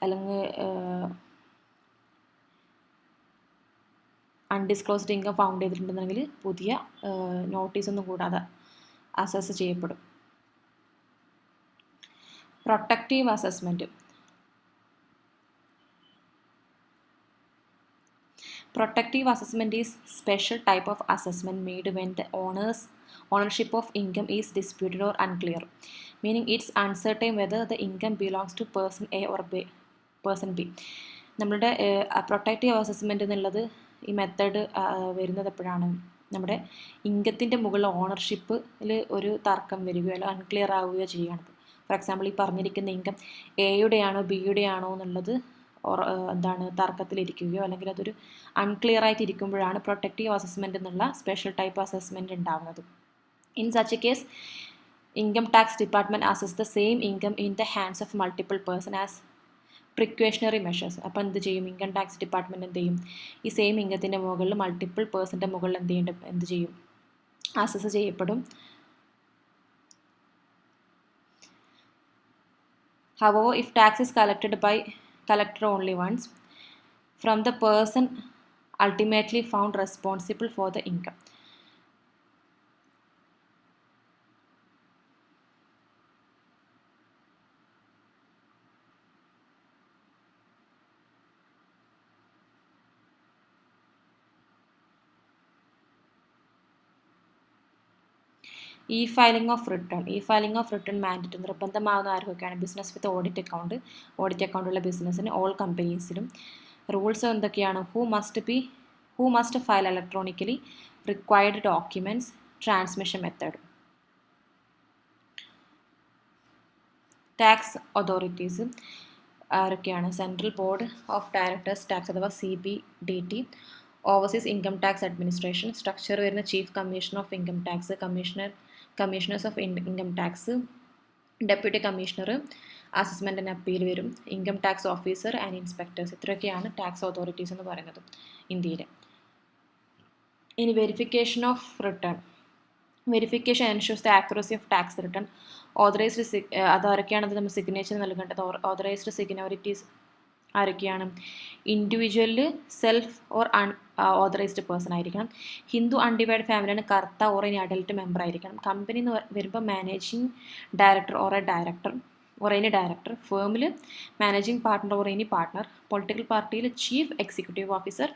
A: അല്ലെങ്കിൽ അൺഡിസ്ക്ലോസ്ഡ് ഇൻകം ഫൗണ്ട് ചെയ്തിട്ടുണ്ടെങ്കിൽ പുതിയ നോട്ടീസൊന്നും കൂടാതെ അസസ് ചെയ്യപ്പെടും. Protective assessment. Protective assessment is special type of assessment made when the ownership of income is disputed or unclear, meaning it's uncertain whether the income belongs to person A or person B. നമ്മളുടെ protective assessment എന്നുള്ളത് ഈ method വരുന്നത് എപ്പോഴാണ്, നമ്മുടെ ഇൻകത്തിൻ്റെ മുകളിൽ ഓണർഷിപ്പിൽ ഒരു തർക്കം വരികയോ അല്ലെങ്കിൽ അൺക്ലിയർ ആവുകയോ ചെയ്യുകയാണ്. ഫോർ എക്സാമ്പിൾ, ഈ പറഞ്ഞിരിക്കുന്ന ഇൻകം എയുടെയാണോ ബിയുടെയാണോ എന്നുള്ളത് തർക്കത്തിലിരിക്കുകയോ അല്ലെങ്കിൽ അതൊരു അൺക്ലിയർ ആയിട്ട് ഇരിക്കുമ്പോഴാണ് പ്രൊട്ടക്റ്റീവ് അസസ്മെൻറ്റ് എന്നുള്ള സ്പെഷ്യൽ ടൈപ്പ് അസസ്മെൻറ്റ് ഉണ്ടാകുന്നത്. In such a case income tax department assess the same income in the hands of multiple person as precautionary measures. അപ്പോൾ എന്ത് ചെയ്യും, ഇൻകം ടാക്സ് ഡിപ്പാർട്ട്മെൻറ്റ് എന്ത് ചെയ്യും, ഈ സെയിം ഇൻകത്തിൻ്റെ മുകളിൽ മൾട്ടിപ്പിൾ പേഴ്സൻ്റെ മുകളിൽ എന്ത് ചെയ്യും, അസസ് ചെയ്യപ്പെടും. However, if tax is collected by collector only once from the person ultimately found responsible for the income. E-filing of return. E-filing of return mandate നിർബന്ധമാകുന്ന ആർക്കൊക്കെയാണ്, ബിസിനസ് വിത്ത് ഓഡിറ്റ് അക്കൗണ്ടുള്ള ബിസിനസ്സിന് all കമ്പനീസിലും. Rules എന്തൊക്കെയാണ്, who must file electronically, required documents, transmission method. Tax authorities ആരൊക്കെയാണ്, central board of directors tax അഥവാ CBDT, overseas income tax administration, structure വരുന്ന chief commissioner of income tax, commissioners of income tax, deputy commissioner, assessment and appeal വരും, income tax officer and inspectors. ഇത്രയൊക്കെയാണ് tax authorities എന്ന് പറയുന്നത് ഇന്ത്യയിൽ. ഇനി verification of return. Verification ensures the accuracy of tax return. Authorised അതാരൊക്കെയാണത് നമ്മൾ signature നൽകേണ്ടത്. Authorised signatories ആരൊക്കെയാണ്, individual, self or authorised person ആയിരിക്കണം. ഹിന്ദു അൺഡിവൈഡ് ഫാമിലിയാണ് കർത്ത ഓർ ഇനി അഡൽട്ട് മെമ്പർ ആയിരിക്കണം. കമ്പനി എന്ന് വരുമ്പോൾ managing director or any director, ഫേമിൽ managing partner or any partner, political പാർട്ടിയിൽ ചീഫ് എക്സിക്യൂട്ടീവ് ഓഫീസർ,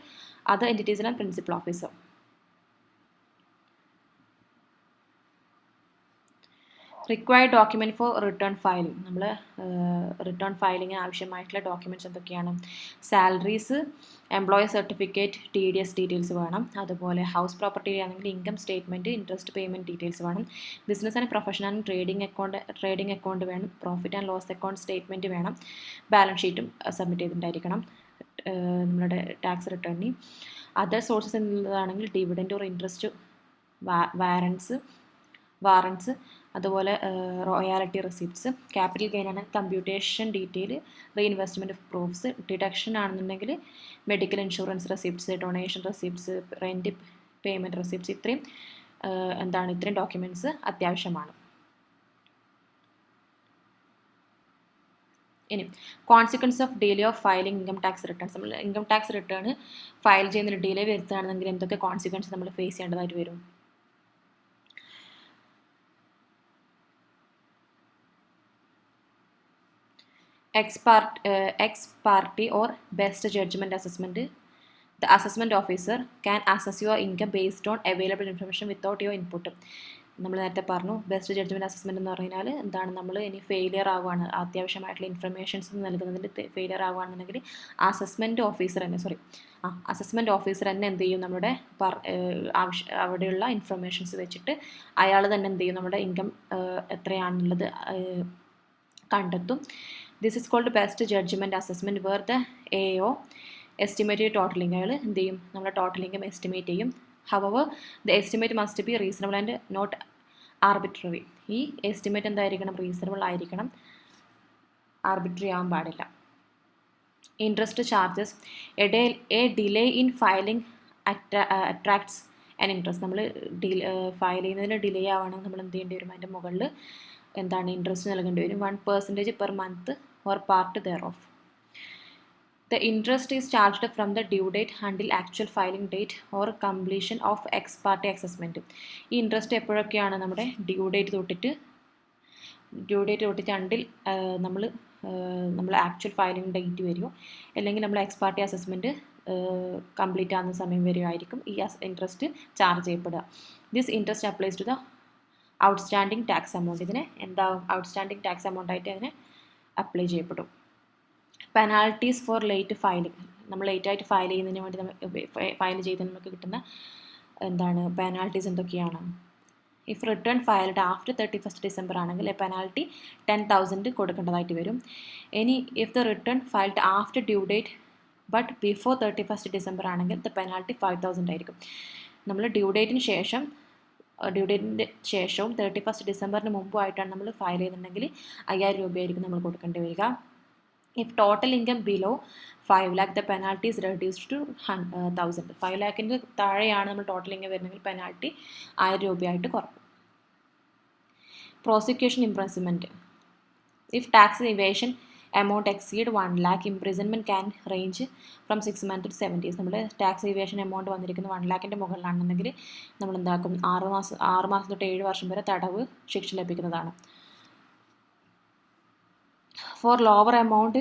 A: അതർ എൻറ്റിറ്റീസിലാണ് principal officer. Required document for return filing. നമ്മൾ റിട്ടേൺ ഫയലിങ്ങിന് ആവശ്യമായിട്ടുള്ള ഡോക്യുമെൻറ്റ്സ് എന്തൊക്കെയാണ്, salaries, employee certificate, TDS details വേണം. അതുപോലെ ഹൗസ് പ്രോപ്പർട്ടി ആണെങ്കിൽ income statement, interest payment details വേണം. Business and profession and trading account വേണം. Profit and loss account statement വേണം. ബാലൻസ് ഷീറ്റും സബ്മിറ്റ് ചെയ്തിട്ടുണ്ടായിരിക്കണം നമ്മുടെ ടാക്സ് റിട്ടേണിന്. അതർ സോഴ്സസ് എന്നുള്ളതാണെങ്കിൽ ഡിവിഡൻഡ് ഓർ ഇൻട്രസ്റ്റ്, വാറൻസ്, അതുപോലെ റോയാലിറ്റി റെസിപ്റ്റ്സ്. ക്യാപിറ്റൽ ഗെയിൻ ആണ് computation detail, reinvestment proofs. Deduction ആണെന്നുണ്ടെങ്കിൽ medical insurance receipts, donation receipts, rent payment receipts. ഇത്രയും ഡോക്യുമെൻറ്റ്സ് അത്യാവശ്യമാണ്. ഇനി consequence of delay of filing income tax returns. നമ്മൾ income tax return file ചെയ്യുന്നതിന് delay വരുത്തുകയാണെന്നെങ്കിൽ എന്തൊക്കെ consequence നമ്മൾ ഫേസ് ചെയ്യേണ്ടതായിട്ട് വരും. ex parte or best judgment assessment. The assessment officer can assess your income based on available information without your input. നമ്മൾ നേരത്തെ പറഞ്ഞു ബെസ്റ്റ് ജഡ്ജ്മെൻറ്റ് അസസ്മെൻറ്റ് എന്ന് പറഞ്ഞാൽ എന്താണ്, നമ്മൾ ഇനി ഫെയിലിയർ ആവുകയാണ് അത്യാവശ്യമായിട്ടുള്ള ഇൻഫർമേഷൻസ് നൽകുന്നതിൽ ഫെയിലിയർ ആവുകയാണെന്നുണ്ടെങ്കിൽ അസസ്മെൻറ്റ് ഓഫീസർ തന്നെ എന്ത് ചെയ്യും, നമ്മുടെ അവിടെയുള്ള ഇൻഫർമേഷൻസ് വെച്ചിട്ട് അയാൾ തന്നെ എന്ത് ചെയ്യും, നമ്മുടെ ഇൻകം എത്രയാണുള്ളത് കണ്ടെത്തും. This is called best judgment assessment where the AO estimated total income. അയാൾ എന്ത് ചെയ്യും, നമ്മുടെ ടോട്ടൽ ഇൻകം എസ്റ്റിമേറ്റ് ചെയ്യും. However the estimate must be reasonable and not arbitrary. ഈ എസ്റ്റിമേറ്റ് എന്തായിരിക്കണം, റീസണബിൾ ആയിരിക്കണം, ആർബിട്രറി ആവാൻ പാടില്ല. Interest charges. A delay in filing attracts an interest. നമ്മൾ ഫയൽ ചെയ്യുന്നതിന് ഡിലേ ആവുകയാണെങ്കിൽ നമ്മൾ എന്ത് ചെയ്യേണ്ടി വരും, അതിൻ്റെ മുകളിൽ എന്താണ് ഇൻട്രസ്റ്റ് നൽകേണ്ടി വരും. 1% per month or part thereof. The interest is charged from the due date until actual filing date or completion of ex parte assessment. ഈ ഇൻട്രസ്റ്റ് എപ്പോഴൊക്കെയാണ്, നമ്മുടെ ഡ്യൂ ഡേറ്റ് തൊട്ടിട്ട് അണ്ടിൽ നമ്മൾ ആക്ച്വൽ ഫയലിംഗ് ഡേറ്റ് വരുമോ അല്ലെങ്കിൽ നമ്മൾ ex parte assessment complete ആകുന്ന സമയം വരുമായിരിക്കും ഈ ഇൻട്രസ്റ്റ് ചാർജ് ചെയ്യപ്പെടുക. This interest applies to the outstanding tax amount. ഇതിനെ എന്താവും, ഔട്ട്സ്റ്റാൻഡിങ് ടാക്സ് എമൗണ്ട് ആയിട്ട് അതിനെ അപ്ലൈ ചെയ്യപ്പെടും. Penalties for late filing. നമ്മൾ ലേറ്റായിട്ട് ഫയൽ ചെയ്യുന്നതിന് വേണ്ടി ഫയൽ ചെയ്ത് നമുക്ക് കിട്ടുന്ന എന്താണ് പെനാൽറ്റീസ് എന്തൊക്കെയാണ്. If return filed after 31st December ആണെങ്കിൽ പെനാൽറ്റി 10,000 കൊടുക്കേണ്ടതായിട്ട് വരും. ഇനി if the return filed after due date but before 31st December ആണെങ്കിൽ ദ പെനാൽറ്റി 5,000 ആയിരിക്കും. നമ്മൾ ഡ്യൂ ഡേറ്റിന് ശേഷവും 31st December മുമ്പുമായിട്ടാണ് നമ്മൾ ഫയൽ ചെയ്യുന്നുണ്ടെങ്കിൽ 5,000 രൂപയായിരിക്കും നമ്മൾ കൊടുക്കേണ്ടി വരിക. If total income below 5 lakh, the penalty is reduced to 1,000. 5 lakhിൻ്റെ താഴെയാണ് നമ്മൾ ടോട്ടൽ ഇൻകം വരുന്നെങ്കിൽ പെനാൽറ്റി 1,000 രൂപയായിട്ട് കുറക്കും. Prosecution imprisonment. If tax evasion amount exceed 1 lakh, imprisonment can range from 6 months to 7 days. നമ്മൾ ടാക്സ് ഇവേഷൻ എമൗണ്ട് വന്നിരിക്കുന്നത് 1 lakhിൻ്റെ മുകളിലാണെന്നുണ്ടെങ്കിൽ നമ്മൾ എന്താക്കും, 6 മാസം തൊട്ട് 7 വർഷം വരെ തടവ് ശിക്ഷ ലഭിക്കുന്നതാണ്. ഫോർ ലോവർ എമൗണ്ട്,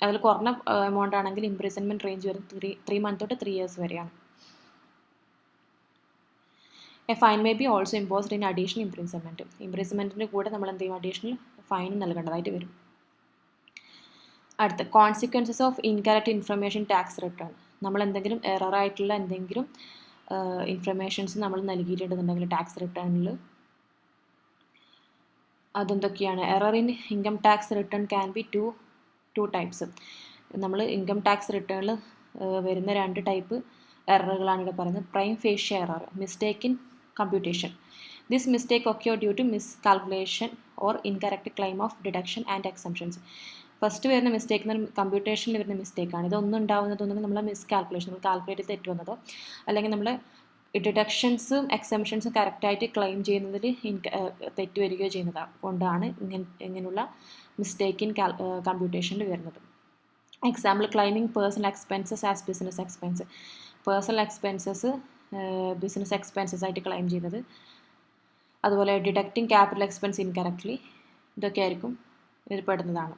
A: അതിൽ കുറഞ്ഞ എമൗണ്ട് ആണെങ്കിൽ ഇംപ്രിസൺമെൻറ്റ് റേഞ്ച് വരും 3 months തൊട്ട് 3 years വരെയാണ്. A fine may be also imposed in additional imprisonment. ഇംപ്രിസൺമെൻറ്റിൻ്റെ കൂടെ നമ്മൾ എന്ത് ചെയ്യും, അഡീഷണൽ ഫൈൻ നൽകേണ്ടതായിട്ട് വരും. അടുത്ത consequences of incorrect information tax return. നമ്മൾ എന്തെങ്കിലും എററായിട്ടുള്ള എന്തെങ്കിലും ഇൻഫർമേഷൻസ് നമ്മൾ നൽകിയിട്ടുണ്ടെന്നുണ്ടെങ്കിൽ ടാക്സ് റിട്ടേണിൽ അതെന്തൊക്കെയാണ്. Error in income tax return can be two types. നമ്മൾ ഇൻകം ടാക്സ് റിട്ടേണിൽ വരുന്ന 2 ടൈപ്പ് എററുകളാണ് ഇവിടെ പറയുന്നത്. Prima facie error, mistake in computation. This mistake ഒക്കെയോ due to miscalculation or incorrect claim of deduction and exemptions. First വരുന്ന mistake എന്ന് പറഞ്ഞാൽ കമ്പ്യൂട്ടേഷനിൽ വരുന്ന മിസ്റ്റേക്കാണ്. ഇതൊന്നും ഉണ്ടാകുന്നതൊന്നും നമ്മൾ മിസ്കാൽക്കുലേഷൻ, നമ്മൾ കാൽക്കുലേറ്റ് ചെയ്ത് തെറ്റ് വന്നതോ അല്ലെങ്കിൽ നമ്മൾ ഡിഡക്ഷൻസും എക്സംഷൻസും കറക്റ്റായിട്ട് ക്ലെയിം ചെയ്യുന്നതിൽ തെറ്റ് വരികയോ ചെയ്യുന്നത് കൊണ്ടാണ് ഇങ്ങനെയുള്ള മിസ്റ്റേക്ക് ഇൻ കമ്പ്യൂട്ടേഷനിൽ വരുന്നത്. Example, claiming personal expenses as business expense. Personal expenses business expenses ആയിട്ട് ക്ലെയിം ചെയ്യുന്നത്. അതുപോലെ ഡിഡക്റ്റിംഗ് ക്യാപിറ്റൽ എക്സ്പെൻസ് ഇൻകറക്റ്റ്ലി, ഇതൊക്കെ ആയിരിക്കും ഇതിൽ പെടുന്നതാണ്.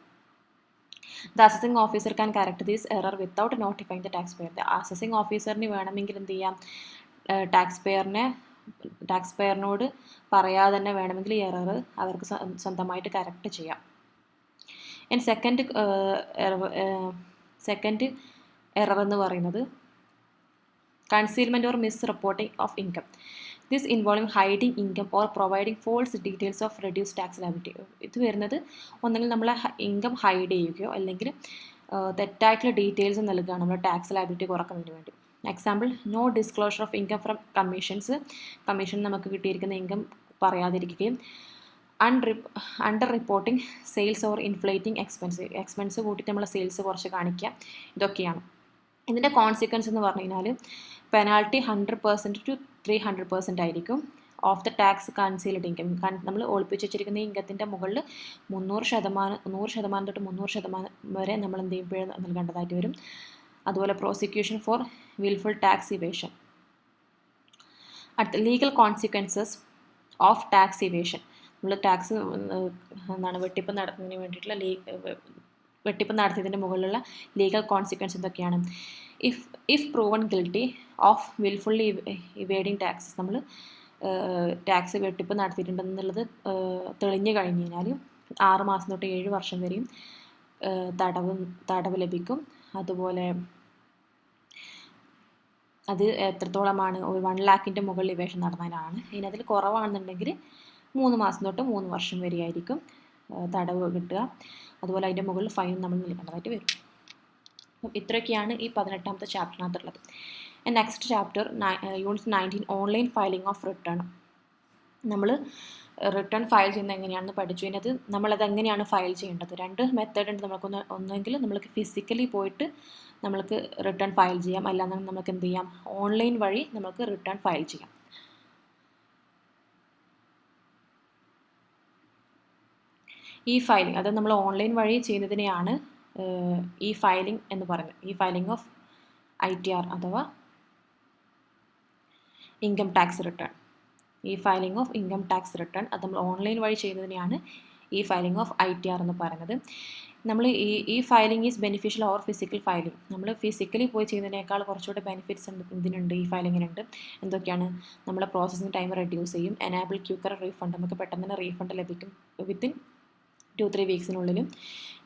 A: The assessing officer can correct these error without notifying the tax payer. Assessing ഓഫീസറിന് വേണമെങ്കിൽ എന്ത് ചെയ്യാം, ടാക്സ് പെയറിനോട് പറയാതെ തന്നെ വേണമെങ്കിൽ ഈ എറർ അവർക്ക് സ്വന്തമായിട്ട് കറക്റ്റ് ചെയ്യാം. ആൻഡ് സെക്കൻഡ് എറർ എന്ന് പറയുന്നത് concealment or misreporting of income. This involving hiding income or providing false details of reduce tax liability. ഇത് വരുന്നത് ഒന്നെങ്കിൽ നമ്മൾ ഇൻകം ഹൈഡ് ചെയ്യുകയോ അല്ലെങ്കിൽ തെറ്റായിട്ടുള്ള ഡീറ്റെയിൽസ് നൽകുകയാണ് നമ്മൾ ടാക്സ് ലയബിലിറ്റി കുറക്കുന്നതിന് വേണ്ടി. Example, no disclosure of income from commission നമുക്ക് കിട്ടിയിരിക്കുന്ന ഇൻകം പറയാതിരിക്കുകയും under reporting sales or inflating expense കൂട്ടിയിട്ട് നമ്മൾ സെയിൽസ് കുറച്ച് കാണിക്കുക, ഇതൊക്കെയാണ്. ഇതിൻ്റെ കോൺസിക്വൻസ് എന്ന് പറഞ്ഞു കഴിഞ്ഞാൽ പെനാൽറ്റി 100% to 300% ആയിരിക്കും of the tax concealed income. നമ്മൾ ഒളിപ്പിച്ച് വെച്ചിരിക്കുന്ന ഇൻകത്തിൻ്റെ മുകളിൽ 100% തൊട്ട് 300% വരെ നമ്മൾ എന്ത് ചെയ്യും, പിഴ നൽകേണ്ടതായിട്ട് വരും. അതുപോലെ prosecution for wilful tax evasion. അടുത്ത legal consequences of tax evasion. നമ്മൾ ടാക്സ് വെട്ടിപ്പ് നടത്തുന്നതിന് വേണ്ടിയിട്ടുള്ള വെട്ടിപ്പ് നടത്തിയതിൻ്റെ മുകളിലുള്ള ലീഗൽ കോൺസിക്വൻസ് എന്തൊക്കെയാണ്. If proven guilty of wilfully evading taxes. നമ്മൾ ടാക്സ് വെട്ടിപ്പ് നടത്തിയിട്ടുണ്ടെന്നുള്ളത് തെളിഞ്ഞു കഴിഞ്ഞ് കഴിഞ്ഞാൽ 6 മാസം തൊട്ട് 7 വർഷം വരെയും തടവ് ലഭിക്കും. അതുപോലെ അത് എത്രത്തോളമാണ്, ഒരു 1 ലാഖിൻ്റെ മുകളിൽ ഇവേഷൻ നടന്നാലാണ്. ഇനി അതിൽ കുറവാണെന്നുണ്ടെങ്കിൽ 3 മാസം തൊട്ട് 3 വർഷം വരെയായിരിക്കും തടവ് കിട്ടുക. അതുപോലെ അതിൻ്റെ മുകളിൽ ഫൈൻ നമ്മൾ നൽകേണ്ടതായിട്ട് വരും. അപ്പം ഇത്രയൊക്കെയാണ് ഈ 18ാമത്തെ ചാപ്റ്ററിനകത്തുള്ളത്. Next chapter unit 19 online filing of return. നമ്മൾ റിട്ടേൺ ഫയൽ ചെയ്യുന്നത് എങ്ങനെയാണെന്ന് പഠിച്ചു. അതിനകത്ത് നമ്മളത് എങ്ങനെയാണ് ഫയൽ ചെയ്യേണ്ടത്. 2 മെത്തേഡ് ഉണ്ട് നമുക്കൊന്ന്. ഒന്നെങ്കിൽ നമ്മൾക്ക് ഫിസിക്കലി പോയിട്ട് നമ്മൾക്ക് റിട്ടേൺ ഫയൽ ചെയ്യാം, അല്ലാതെ നമുക്ക് എന്ത് ചെയ്യാം, ഓൺലൈൻ വഴി നമുക്ക് റിട്ടേൺ ഫയൽ ചെയ്യാം. ഈ ഫയലിംഗ്, അത് നമ്മൾ ഓൺലൈൻ വഴി ചെയ്യുന്നതിനെയാണ് ഈ ഫയലിംഗ് എന്ന് പറയുന്നത്. ഈ ഫയലിംഗ് ഓഫ് ITR അഥവാ ഇൻകം ടാക്സ് റിട്ടേൺ. ഈ filing of income tax return അത് നമ്മൾ ഓൺലൈൻ വഴി ചെയ്യുന്നതിനെയാണ് ഈ ഫയലിംഗ് ഓഫ് ITR എന്ന് പറയുന്നത്. നമ്മൾ e filing is beneficial or physical filing. നമ്മൾ ഫിസിക്കലി പോയി ചെയ്യുന്നതിനേക്കാൾ കുറച്ചുകൂടെ ബെനിഫിറ്റ്സ് ഇതിനുണ്ട്, ഈ ഫയലിങ്ങിനുണ്ട്. എന്തൊക്കെയാണ്? നമ്മളെ പ്രോസസ്സിംഗ് ടൈം റെഡ്യൂസ് ചെയ്യും. എനാബിൾ ക്യൂക്കർ റീഫണ്ട്, നമുക്ക് പെട്ടെന്ന് തന്നെ റീഫണ്ട് ലഭിക്കും വിത്തിൻ 2-3 വീക്സിനുള്ളിലും.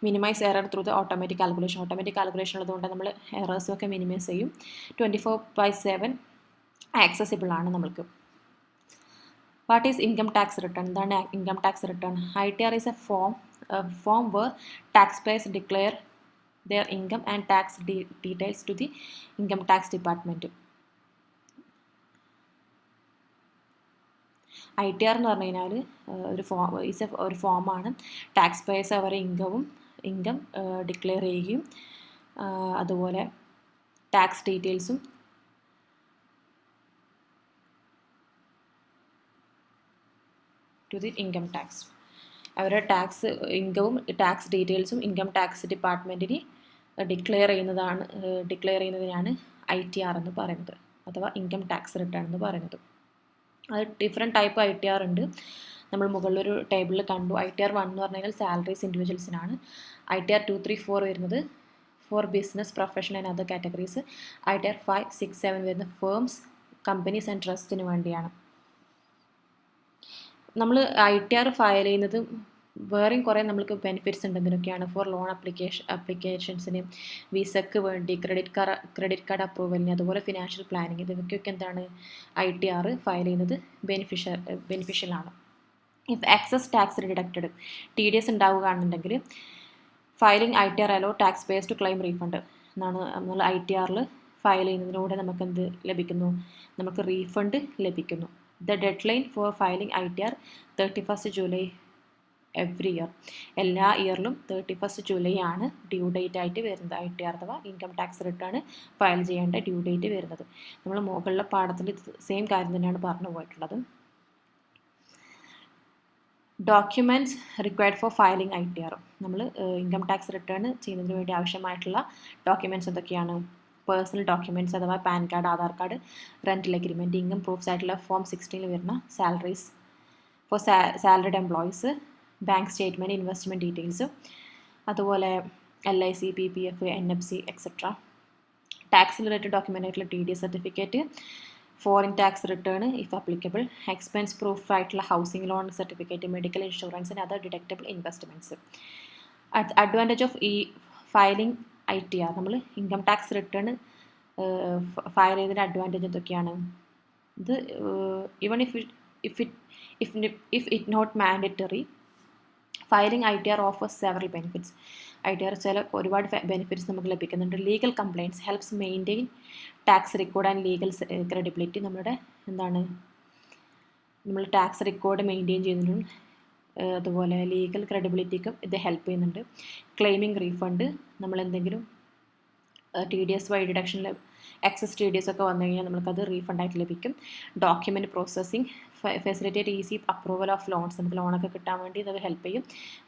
A: Minimise error through the automatic calculation. Automatic calculation ഉള്ളതുകൊണ്ട് നമ്മൾ എറേഴ്സൊക്കെ മിനിമൈസ് ചെയ്യും. 24/7 ആക്സസിബിൾ ആണ് നമ്മൾക്ക്. What is income tax return? എന്താണ് income tax return? ITR is a form where taxpayers declare their income and tax details to the income tax department. ITR എന്ന് പറഞ്ഞു കഴിഞ്ഞാൽ ഒരു ഫോമാണ്. ടാക്സ് പേയേഴ്സ് അവരെ ഇൻകം ഡിക്ലെയർ ചെയ്യുകയും അതുപോലെ ടാക്സ് ഡീറ്റെയിൽസും ടു ദി ഇൻകം ടാക്സ്. അവരുടെ ഇൻകവും ടാക്സ് ഡീറ്റെയിൽസും ഇൻകം ടാക്സ് ഡിപ്പാർട്ട്മെൻറ്റിന് ഡിക്ലെയർ ചെയ്യുന്നതിനാണ് ITR എന്ന് പറയുന്നത്, അഥവാ ഇൻകം ടാക്സ് റിട്ടേൺ എന്ന് പറയുന്നത്. അത് ഡിഫറെൻറ്റ് ടൈപ്പ് ITR ഉണ്ട്. നമ്മൾ മുകളിലൊരു ടേബിളിൽ കണ്ടു. ITR 1 എന്ന് പറഞ്ഞു കഴിഞ്ഞാൽ സാലറീസ് ഇൻഡിവിജ്വൽസിനാണ്. ITR 2, 3, 4 വരുന്നത് four business, profession and other categories. ITR 5, 6, 7 വരുന്ന ഫേംസ്, കമ്പനീസ് ആൻഡ് ട്രസ്റ്റിന് വേണ്ടിയാണ്. നമ്മൾ ITR ഫയൽ ചെയ്യുന്നത് വേറെയും കുറേ നമ്മൾക്ക് ബെനിഫിറ്റ്സ് ഉണ്ട്. എന്തിനൊക്കെയാണ്? ഫോർ ലോൺ അപ്ലിക്കേഷൻസിന്, വിസക്ക് വേണ്ടി, ക്രെഡിറ്റ് കാർഡ് അപ്രൂവലിന്, അതുപോലെ ഫിനാൻഷ്യൽ പ്ലാനിങ്, ഇതിനൊക്കെ എന്താണ് ITR ഫയൽ ചെയ്യുന്നത് ബെനിഫിഷ്യലാണ്. If excess tax deducted, TDS ഉണ്ടാവുകയാണെന്നുണ്ടെങ്കിൽ filing ITR allow tax payers to claim refund എന്നാണ്. നമ്മൾ ITRൽ ഫയൽ ചെയ്യുന്നതിലൂടെ നമുക്ക് എന്ത് ലഭിക്കുന്നു? നമുക്ക് റീഫണ്ട് ലഭിക്കുന്നു. The dead line four filing ITR 31st July every year. എല്ലാ ഇയറിലും 31st July ആണ് ഡ്യൂ ഡേറ്റ് ആയിട്ട് വരുന്നത്. ITR അഥവാ ഇൻകം ടാക്സ് റിട്ടേൺ ഫയൽ ചെയ്യേണ്ട ഡ്യൂ ഡേറ്റ് വരുന്നത്. നമ്മൾ മുകളിലെ പാഠത്തിൻ്റെ സെയിം കാര്യം തന്നെയാണ് പറഞ്ഞു പോയിട്ടുള്ളത്. Documents required for filing ITR. നമ്മൾ ഇൻകം ടാക്സ് റിട്ടേൺ ചെയ്യുന്നതിന് വേണ്ടി ആവശ്യമായിട്ടുള്ള ഡോക്യുമെൻറ്റ്സ് എന്തൊക്കെയാണ്? പേഴ്സണൽ ഡോക്യുമെൻറ്റ്സ് അഥവാ pan card, Aadhaar card, rental agreement, income proofs ആയിട്ടുള്ള ഫോം 16 വരുന്ന salaries for salaried employees, bank statement, investment details, അതുപോലെ LIC, PPF, NFC etcetera. Tax related document ആയിട്ടുള്ള TDS certificate, foreign tax return if applicable, expense proof ആയിട്ടുള്ള housing loan certificate, medical insurance and other deductible investments. Advantage of e filing ITR. നമ്മൾ income tax return file ചെയ്തതിൻ്റെ advantage എന്തൊക്കെയാണ്? ഇത് even if it not mandatory, filing ITR offers several benefits. ITR ഒരുപാട് benefits നമുക്ക് ലഭിക്കുന്നുണ്ട്. Legal complaints helps maintain tax record and legal credibility. നമ്മൾ tax record maintain ചെയ്യുന്നതിനും അതുപോലെ ലീഗൽ ക്രെഡിബിലിറ്റിക്കും ഇത് ഹെൽപ്പ് ചെയ്യുന്നുണ്ട്. ക്ലെയിമിംഗ് റീഫണ്ട്, നമ്മൾ എന്തെങ്കിലും TDS വഴി ഡിഡക്ഷനിൽ എക്സസ് TDS ഒക്കെ വന്നു കഴിഞ്ഞാൽ നമുക്കത് റീഫണ്ടായിട്ട് ലഭിക്കും. Document processing facilitate easy approval of loans. നമുക്ക് ലോണൊക്കെ കിട്ടാൻ വേണ്ടി ഇത് ഹെൽപ്പ് ചെയ്യും.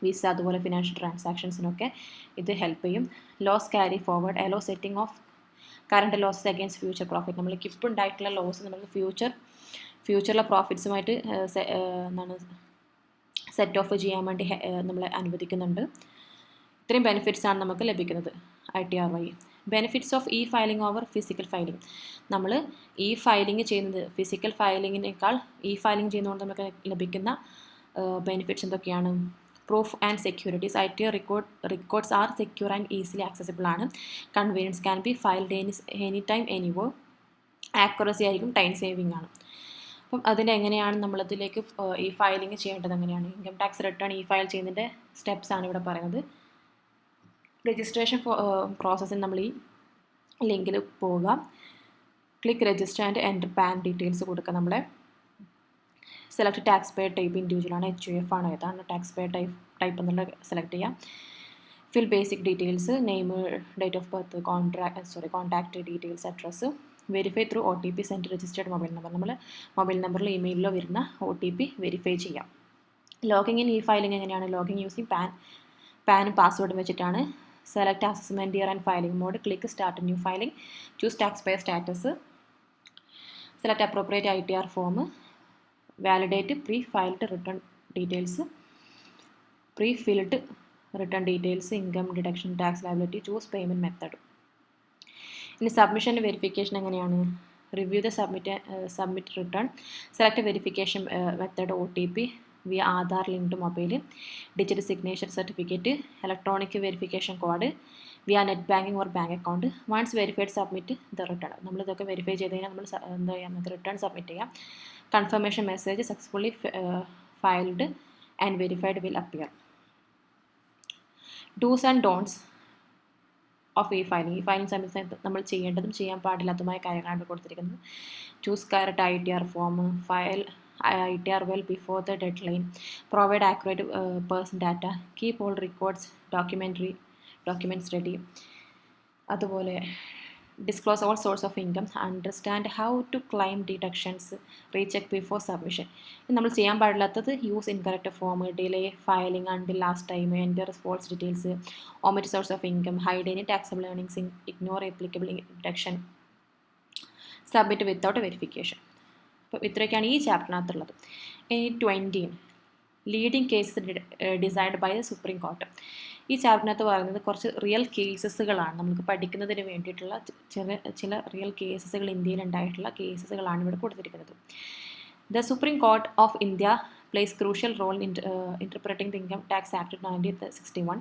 A: വിസ അതുപോലെ ഫിനാൻഷ്യൽ ട്രാൻസാക്ഷൻസിനൊക്കെ ഇത് ഹെൽപ്പ് ചെയ്യും. Loss carry forward allow setting off current losses against future profit. നമ്മൾക്ക് ഇപ്പോൾ ഉണ്ടായിട്ടുള്ള ലോസ് നമുക്ക് ഫ്യൂച്ചറിലെ പ്രോഫിറ്റ്സുമായിട്ട് സെറ്റ് ഓഫ് ചെയ്യാൻ വേണ്ടി നമ്മളെ അനുവദിക്കുന്നുണ്ട്. ഇത്രയും ബെനിഫിറ്റ്സാണ് നമുക്ക് ലഭിക്കുന്നത് ITR വഴി. Benefits of e filing over physical filing. നമ്മൾ ഇ ഫയലിംഗ് ചെയ്യുന്നത് ഫിസിക്കൽ ഫയലിങ്ങിനേക്കാൾ ഇ ഫയലിംഗ് ചെയ്യുന്നതുകൊണ്ട് നമുക്ക് ലഭിക്കുന്ന ബെനിഫിറ്റ്സ് എന്തൊക്കെയാണ്? Proof and securities. I T records are secure and easily accessible ആണ്. Convenience, can be filed any time anywhere. Accuracy ആയിരിക്കും, time saving ആണ്. അപ്പം അതിൻ്റെ എങ്ങനെയാണ് നമ്മളതിലേക്ക് ഈ ഫയലിംഗ് ചെയ്യേണ്ടത് എങ്ങനെയാണ്? Income tax return e file ചെയ്യുന്നതിൻ്റെ സ്റ്റെപ്സ് ആണ് ഇവിടെ പറയുന്നത്. രജിസ്ട്രേഷൻ പ്രോസസ്സിന് നമ്മൾ ഈ ലിങ്കിൽ പോവുക. Click register and enter PAN details കൊടുക്കുക. നമ്മളെ select tax payer type individual ആണ്, HUF ആണ്, ഏതാണ് ടാക്സ് പേയർ ടൈപ്പ് എന്നുള്ളത് സെലക്ട് ചെയ്യാം. Fill basic details, name, date of birth, contact details, address. Verify through OTP send registered mobile number. നമ്മൾ mobile നമ്പറിലോ ഇമെയിലിലോ വരുന്ന OTP വെരിഫൈ ചെയ്യാം. ലോഗിൻ ഇൻ ഇ ഫയലിംഗ് എങ്ങനെയാണ്? ലോഗിൻ യൂസിങ് പാനും പാസ്വേഡും വെച്ചിട്ടാണ്. Select assessment year and filing mode. Click start new filing. Choose tax payer status. Select appropriate ITR form. Validate prefilled return details. Prefilled return details, income deduction, tax liability. Choose payment method. ഇനി submission verification എങ്ങനെയാണ്? Review the submit return. Select verification method OTP via Aadhaar linked mobile, digital signature certificate, electronic verification code via net banking or bank account. Once verified submit the return. നമ്മളിതൊക്കെ verify ചെയ്ത് കഴിഞ്ഞാൽ നമ്മൾ എന്താ ചെയ്യാം? നമുക്ക് return submit ചെയ്യാം. Confirmation message successfully filed and verified will appear. Dos and don'ts of e filing. E filing സമയത്ത് നമ്മൾ ചെയ്യേണ്ടതും ചെയ്യാൻ പാടില്ലാത്തതുമായ കാര്യങ്ങളാണ് കൊടുത്തിരിക്കുന്നത്. Choose correct ITR form. File ITR well before the deadline. Provide accurate person data. Keep all records, documents ready. അതുപോലെ disclose all source of income. Understand how to claim deductions. Recheck before submission. നമ്മൾ ചെയ്യാൻ പാടില്ലാത്തത് use incorrect form, delay filing until last time, enter false details, omit source of income, hide any taxable earnings, ignore applicable deduction, submit without verification. അപ്പോൾ ഇത്രയൊക്കെയാണ് ഈ ചാപ്റ്ററിനകത്തുള്ളത്. ഇനി 20 leading cases decide by the supreme Court. ഈ ചാപ്റ്ററിനകത്ത് പറയുന്നത് കുറച്ച് real കേസസുകളാണ്. നമുക്ക് പഠിക്കുന്നതിന് വേണ്ടിയിട്ടുള്ള ചില റിയൽ കേസസുകൾ, ഇന്ത്യയിൽ ഉണ്ടായിട്ടുള്ള കേസസുകളാണ് ഇവിടെ കൊടുത്തിരിക്കുന്നത്. The supreme court of India plays crucial role in interpreting the income tax act 1961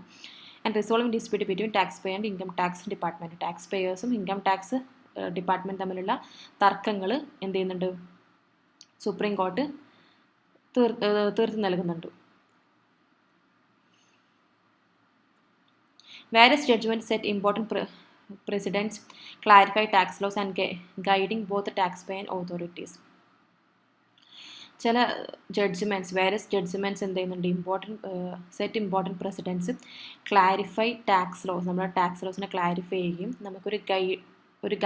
A: and resolving dispute between tax payer and income tax department. Tax പേയേഴ്സും ഇൻകം ടാക്സ് ഡിപ്പാർട്ട്മെൻറ്റ് തമ്മിലുള്ള തർക്കങ്ങൾ എന്ത് ചെയ്യുന്നുണ്ട്? സുപ്രീം കോർട്ട് തീർത്ത് നൽകുന്നുണ്ട്. Various judgments set important precedents, clarify tax laws and guiding both the taxpayer and authorities. ചില various judgments എന്ത് ചെയ്യുന്നുണ്ട്? Important precedents, clarify tax laws. നമ്മുടെ ടാക്സ് ലോസിനെ ക്ലാരിഫൈ ചെയ്യുകയും നമുക്കൊരു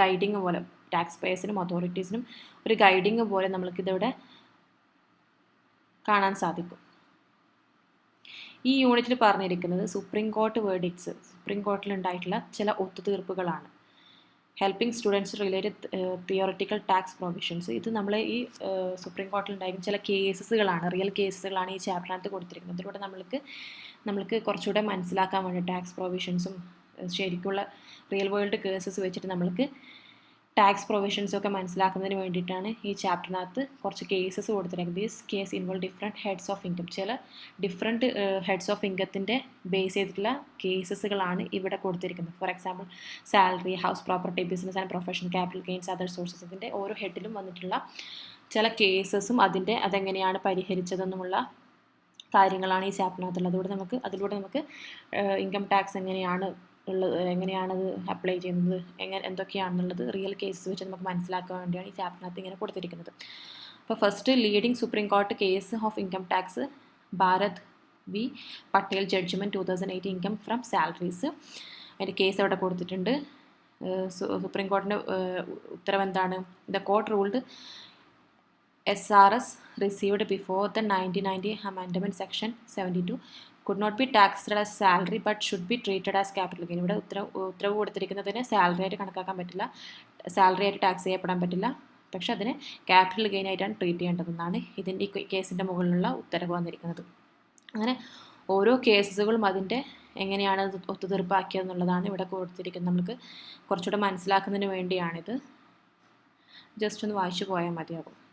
A: ഗൈഡിങ് പോലെ ടാക്സ് പേയേഴ്സിനും അതോറിറ്റീസിനും ഒരു ഗൈഡിങ് പോലെ നമ്മൾക്കിതിവിടെ കാണാൻ സാധിക്കും. ഈ യൂണിറ്റിൽ പറഞ്ഞിരിക്കുന്നത് സുപ്രീം കോർട്ട് വേർഡിക്ട്സ്, സുപ്രീം കോർട്ടിലുണ്ടായിട്ടുള്ള ചില ഒത്തുതീർപ്പുകളാണ്. Helping students related theoretical tax provisions. ഇത് നമ്മൾ ഈ സുപ്രീം കോർട്ടിലുണ്ടായിരുന്ന ചില കേസസുകളാണ്, റിയൽ കേസസുകളാണ് ഈ ചാപ്റ്ററിനകത്ത് കൊടുത്തിരിക്കുന്നത്. ഇതിലൂടെ നമ്മൾക്ക് കുറച്ചുകൂടെ മനസ്സിലാക്കാൻ വേണ്ടി ടാക്സ് പ്രൊവിഷൻസും ശരിക്കുള്ള റിയൽ വേൾഡ് കേസസ് വെച്ചിട്ട് നമ്മൾക്ക് ടാക്സ് പ്രൊവിഷൻസൊക്കെ മനസ്സിലാക്കുന്നതിന് വേണ്ടിയിട്ടാണ് ഈ ചാപ്റ്ററിനകത്ത് കുറച്ച് കേസസ് കൊടുത്തിരിക്കുന്നത്. This case involve different heads of income. ചില ഡിഫറെൻറ്റ് ഹെഡ്സ് ഓഫ് ഇൻകത്തിൻ്റെ ബേസ് ചെയ്തിട്ടുള്ള കേസസുകളാണ് ഇവിടെ കൊടുത്തിരിക്കുന്നത്. For example salary, house property, business and profession, capital gains, other sources. ഇതിൻ്റെ ഓരോ ഹെഡിലും വന്നിട്ടുള്ള ചില കേസസും അതെങ്ങനെയാണ് പരിഹരിച്ചതെന്നുമുള്ള കാര്യങ്ങളാണ് ഈ ചാപ്റ്ററിനകത്തുള്ളത്. അതിലൂടെ നമുക്ക് ഇൻകം ടാക്സ് എങ്ങനെയാണത് അപ്ലൈ ചെയ്യുന്നത്, എന്തൊക്കെയാണെന്നുള്ളത് റിയൽ കേസസ് വെച്ച് നമുക്ക് മനസ്സിലാക്കാൻ വേണ്ടിയാണ് ഈ ചാപ്റ്ററിനകത്ത് ഇങ്ങനെ കൊടുത്തിരിക്കുന്നത്. അപ്പോൾ first leading Supreme Court case of income tax Bharat v Patel judgment 2008 income from salaries. അതിൻ്റെ കേസ് അവിടെ കൊടുത്തിട്ടുണ്ട്. സുപ്രീം കോർട്ടിൻ്റെ ഉത്തരവ് എന്താണ്? The court ruled SRS received before the 1990 amendment section 72 could not be taxed as salary but should be treated as capital gain. ഇവിടെ ഉത്തരവ് കൊടുത്തിരിക്കുന്നതിന് salary ആയിട്ട് കണക്കാക്കാൻ പറ്റില്ല, സാലറി ആയിട്ട് ടാക്സ് ചെയ്യപ്പെടാൻ പറ്റില്ല, പക്ഷെ അതിനെ ക്യാപിറ്റൽ ഗെയിൻ ആയിട്ടാണ് ട്രീറ്റ് ചെയ്യേണ്ടതെന്നാണ് ഈ കേസിൻ്റെ മുകളിലുള്ള ഉത്തരവ് വന്നിരിക്കുന്നത്. അങ്ങനെ ഓരോ കേസുകളും അതിൻ്റെ എങ്ങനെയാണ് ഇത് ഒത്തുതീർപ്പാക്കിയതെന്നുള്ളതാണ് ഇവിടെ കൊടുത്തിരിക്കുന്നത്. നമുക്ക് കുറച്ചുകൂടെ മനസ്സിലാക്കുന്നതിന് വേണ്ടിയാണിത്. ജസ്റ്റ് ഒന്ന് വായിച്ചു പോയാൽ മതിയാകും.